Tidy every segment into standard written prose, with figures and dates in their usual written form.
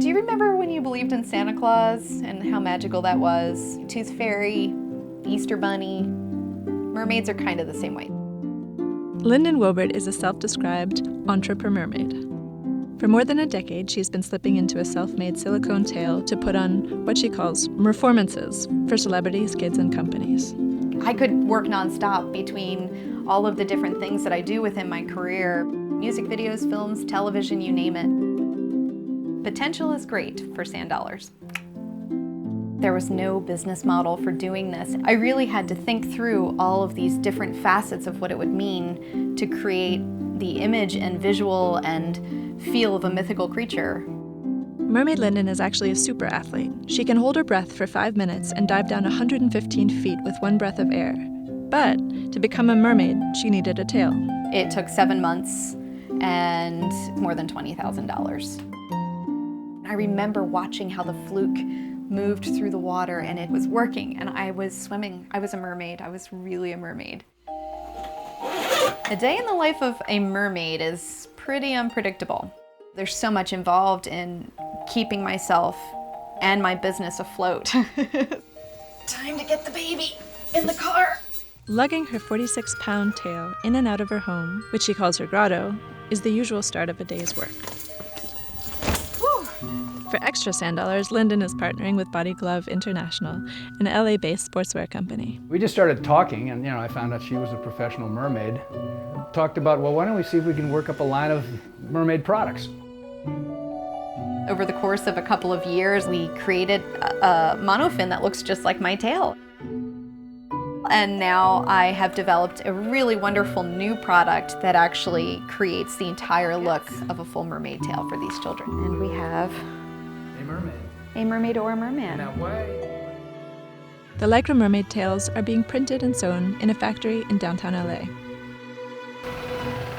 Do you remember when you believed in Santa Claus and how magical that was? Tooth Fairy, Easter Bunny. Mermaids are kind of the same way. Linden Wolbert is a self-described entrepreneur mermaid. For more than a decade, she's been slipping into a self-made silicone tail to put on what she calls merformances for celebrities, kids, and companies. I could work nonstop between all of the different things that I do within my career. Music videos, films, television, you name it. Potential is great for sand dollars. There was no business model for doing this. I really had to think through all of these different facets of what it would mean to create the image and visual and feel of a mythical creature. Mermaid Linden is actually a super athlete. She can hold her breath for 5 minutes and dive down 115 feet with one breath of air. But to become a mermaid, she needed a tail. It took 7 months and more than $20,000. I remember watching how the fluke moved through the water and it was working, and I was swimming. I was a mermaid. I was really a mermaid. A day in the life of a mermaid is pretty unpredictable. There's so much involved in keeping myself and my business afloat. Time to get the baby in the car. Lugging her 46-pound tail in and out of her home, which she calls her grotto, is the usual start of a day's work. For extra sand dollars, Linden is partnering with Body Glove International, an LA-based sportswear company. We just started talking, and I found out she was a professional mermaid. Talked about, well, why don't we see if we can work up a line of mermaid products? Over the course of a couple of years, we created a monofin that looks just like my tail. And now I have developed a really wonderful new product that actually creates the entire look of a full mermaid tail for these children. And we have a mermaid or a merman. Now, why? The Lycra mermaid tails are being printed and sewn in a factory in downtown LA.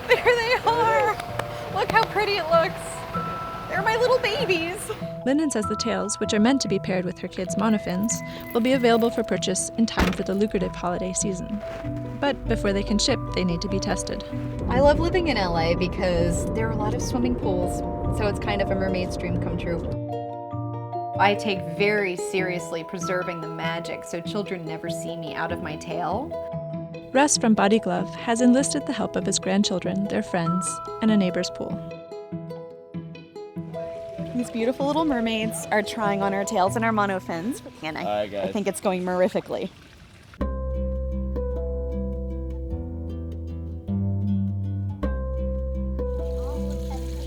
There they are! Look how pretty it looks. They're my little babies. Linden says the tails, which are meant to be paired with her kids' monofins, will be available for purchase in time for the lucrative holiday season. But before they can ship, they need to be tested. I love living in LA because there are a lot of swimming pools, so it's kind of a mermaid's dream come true. I take very seriously preserving the magic so children never see me out of my tail. Russ from Body Glove has enlisted the help of his grandchildren, their friends, and a neighbor's pool. These beautiful little mermaids are trying on our tails and our monofins, and I think it's going merrifically.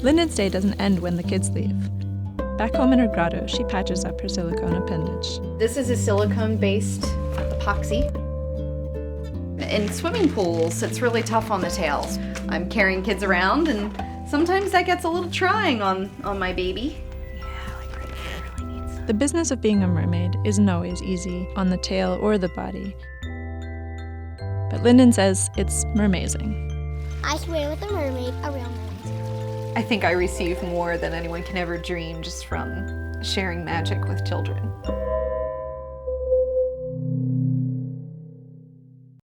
Linden's day doesn't end when the kids leave. Back home in her grotto, she patches up her silicone appendage. This is a silicone-based epoxy. In swimming pools, it's really tough on the tails. I'm carrying kids around, and sometimes that gets a little trying on my baby. Yeah, like right there, really needs some. The business of being a mermaid isn't always easy on the tail or the body. But Linden says it's mermazing. I swam with a mermaid, a real mermaid. I think I receive more than anyone can ever dream just from sharing magic with children.